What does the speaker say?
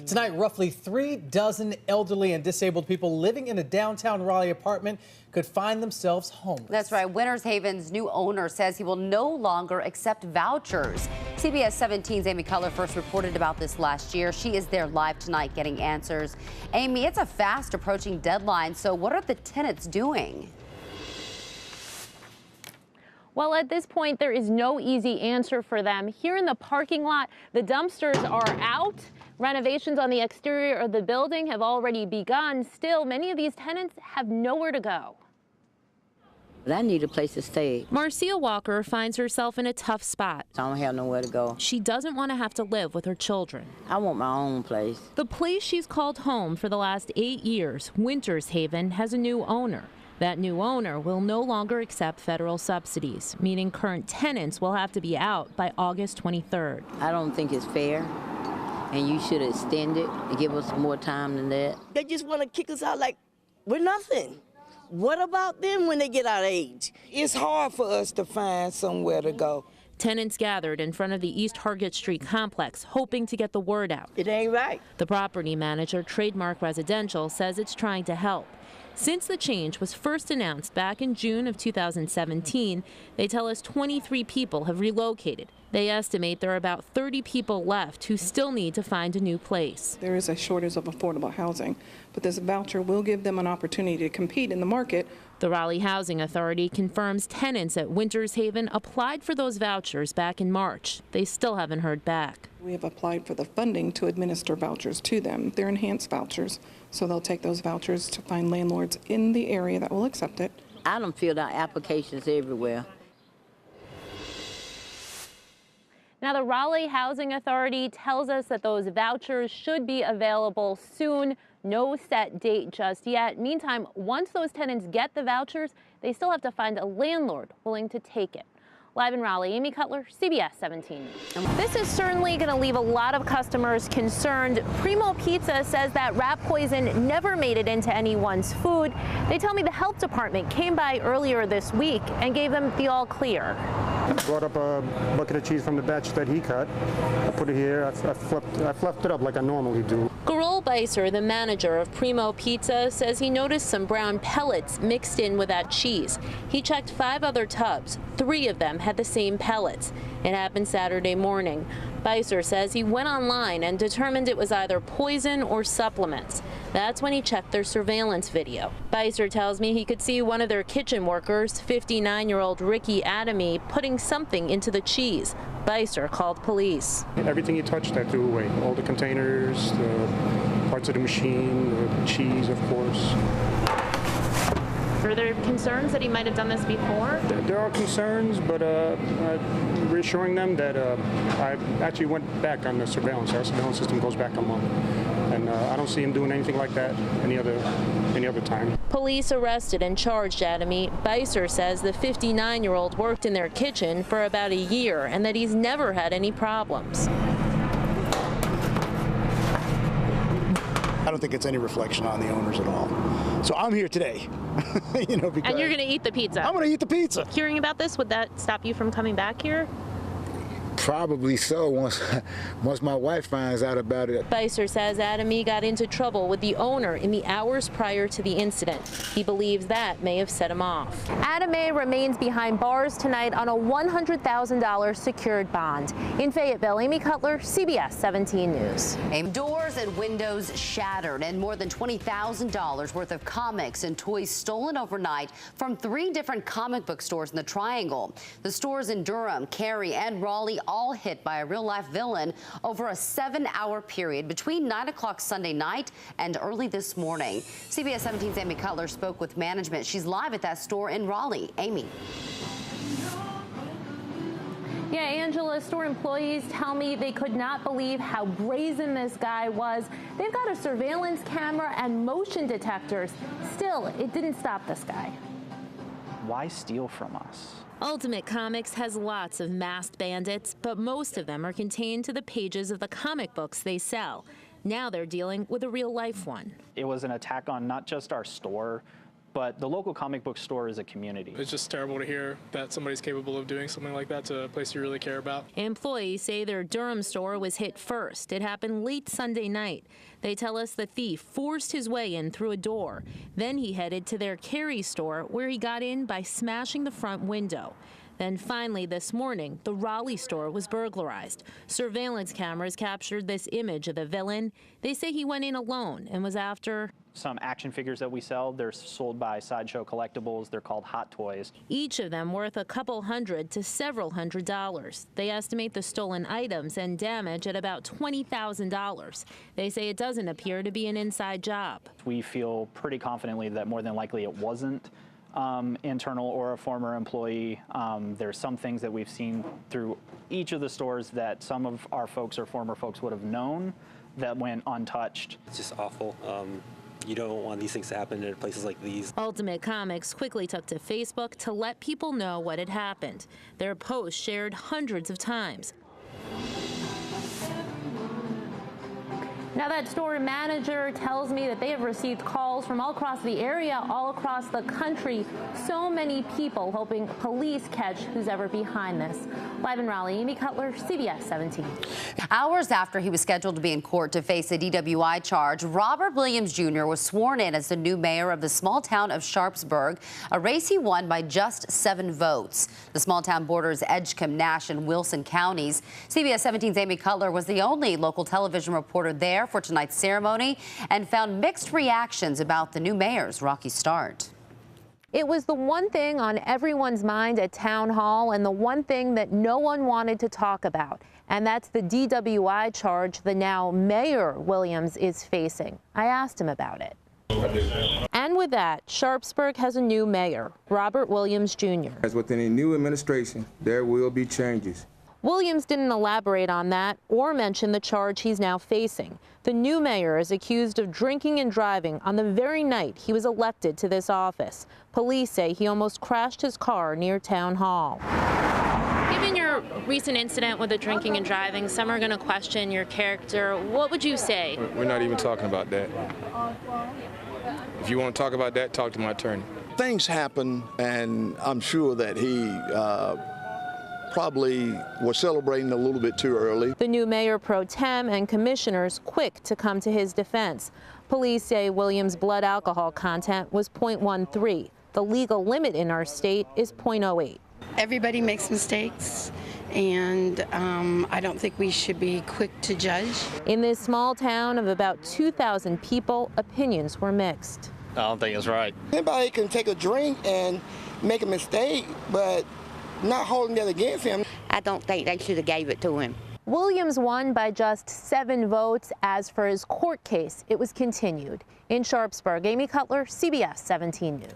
Tonight, roughly 3 dozen elderly and disabled people living in a downtown Raleigh apartment could find themselves homeless. That's right. Winters Haven's new owner says he will no longer accept vouchers. CBS 17's Amy Cutler first reported about this last year. She is there live tonight getting answers. Amy, it's a fast approaching deadline, so what are the tenants doing? Well, at this point, there is no easy answer for them. Here in the parking lot, the dumpsters are out. Renovations on the exterior of the building have already begun. Still, many of these tenants have nowhere to go. I need a place to stay. Marcia Walker finds herself in a tough spot. I don't have nowhere to go. She doesn't want to have to live with her children. I want my own place. The place she's called home for the last 8 years, Winters Haven, has a new owner. That new owner will no longer accept federal subsidies, meaning current tenants will have to be out by August 23rd. I don't think it's fair, and you should extend it and give us more time than that. They just want to kick us out like we're nothing. What about them when they get our age? It's hard for us to find somewhere to go. Tenants gathered in front of the East Hargett Street complex, hoping to get the word out. It ain't right. The property manager, Trademark Residential, says it's trying to help. Since the change was first announced back in June of 2017, they tell us 23 people have relocated. They estimate there are about 30 people left who still need to find a new place. There is a shortage of affordable housing, but this voucher will give them an opportunity to compete in the market. The Raleigh Housing Authority confirms tenants at Winters Haven applied for those vouchers back in March. They still haven't heard back. We have applied for the funding to administer vouchers to them. They're enhanced vouchers, so they'll take those vouchers to find landlords in the area that will accept it. I done filled out applications everywhere. Now, the Raleigh Housing Authority tells us that those vouchers should be available soon. No set date just yet. Meantime, once those tenants get the vouchers, they still have to find a landlord willing to take it. Live in Raleigh, Amy Cutler, CBS 17 News. This is certainly going to leave a lot of customers concerned. Primo Pizza says that rat poison never made it into anyone's food. They tell me the health department came by earlier this week and gave them the all clear. I brought up a bucket of cheese from the batch that he cut. I put it here. I fluffed it up like I normally do. Garol Beiser, the manager of Primo Pizza, says he noticed some brown pellets mixed in with that cheese. He checked 5 other tubs. 3 of them had the same pellets. It happened Saturday morning. Beiser says he went online and determined it was either poison or supplements. That's when he checked their surveillance video. Beiser tells me he could see one of their kitchen workers, 59-year-old Ricky Adamy, putting something into the cheese. Beiser called police. Everything he touched, I threw away. All the containers, the parts of the machine, the cheese, of course. Are there concerns that he might have done this before? There are concerns, but reassuring them that I actually went back on the surveillance. Our surveillance system goes back a month, and I don't see him doing anything like that any other time. Police arrested and charged Adamy. Beiser says the 59-year-old worked in their kitchen for about a year and that he's never had any problems. I don't think it's any reflection on the owners at all. So I'm here today, because and you're going to eat the pizza. I'm going to eat the pizza. Hearing about this, would that stop you from coming back here? Probably so, once my wife finds out about it. Beiser says Adamy got into trouble with the owner in the hours prior to the incident. He believes that may have set him off. Adamy remains behind bars tonight on a $100,000 secured bond. In Fayetteville, Amy Cutler, CBS 17 News. Doors and windows shattered and more than $20,000 worth of comics and toys stolen overnight from 3 different comic book stores in the Triangle. The stores in Durham, Cary, and Raleigh all hit by a real-life villain over a 7-hour period between 9 o'clock Sunday night and early this morning. CBS 17's Amy Cutler spoke with management. She's live at that store in Raleigh. Amy. Yeah, Angela, store employees tell me they could not believe how brazen this guy was. They've got a surveillance camera and motion detectors. Still, it didn't stop this guy. Why steal from us? Ultimate Comics has lots of masked bandits, but most of them are contained to the pages of the comic books they sell. Now they're dealing with a real-life one. It was an attack on not just our store, but the local comic book store is a community. It's just terrible to hear that somebody's capable of doing something like that to a place you really care about. Employees say their Durham store was hit first. It happened late Sunday night. They tell us the thief forced his way in through a door. Then he headed to their Cary store, where he got in by smashing the front window. Then finally this morning, the Raleigh store was burglarized. Surveillance cameras captured this image of the villain. They say he went in alone and was after Some action figures that we sell, they're sold by Sideshow Collectibles. They're called Hot Toys. each of them worth a couple hundred to several $100s. They estimate the stolen items and damage at about $20,000. They say it doesn't appear to be an inside job. We feel pretty confidently that more than likely it wasn't internal or a former employee. There's some things that we've seen through each of the stores that some of our folks or former folks would have known that went untouched. It's just awful. You don't want these things to happen in places like these. Ultimate Comics quickly took to Facebook to let people know what had happened. Their post shared hundreds of times. Now, that store manager tells me that they have received calls from all across the area, all across the country. So many people hoping police catch who's ever behind this. Live in Raleigh, Amy Cutler, CBS 17. Hours after he was scheduled to be in court to face a DWI charge, Robert Williams Jr. was sworn in as the new mayor of the small town of Sharpsburg, a race he won by just 7 votes. The small town borders Edgecombe, Nash, and Wilson counties. CBS 17's Amy Cutler was the only local television reporter there for tonight's ceremony and found mixed reactions about the new mayor's rocky start. It was the one thing on everyone's mind at Town Hall and the one thing that no one wanted to talk about, and that's the DWI charge the now Mayor Williams is facing. I asked him about it. And with that, Sharpsburg has a new mayor, Robert Williams Jr. As with any new administration, there will be changes. Williams didn't elaborate on that or mention the charge he's now facing. The new mayor is accused of drinking and driving on the very night he was elected to this office. Police say he almost crashed his car near Town Hall. Given your recent incident with the drinking and driving, some are going to question your character. What would you say? We're not even talking about that. If you want to talk about that, talk to my attorney. Things happen, and I'm sure that he probably was celebrating a little bit too early. The new mayor pro tem and commissioners quick to come to his defense. Police say Williams' blood alcohol content was 0.13. The legal limit in our state is 0.08. Everybody makes mistakes, and I don't think we should be quick to judge. In this small town of about 2,000 people, opinions were mixed. I don't think it's right. Anybody can take a drink and make a mistake, but not holding that against him. I don't think they should have gave it to him. Williams won by just 7 votes. As for his court case, it was continued. In Sharpsburg, Amy Cutler, CBS 17 News.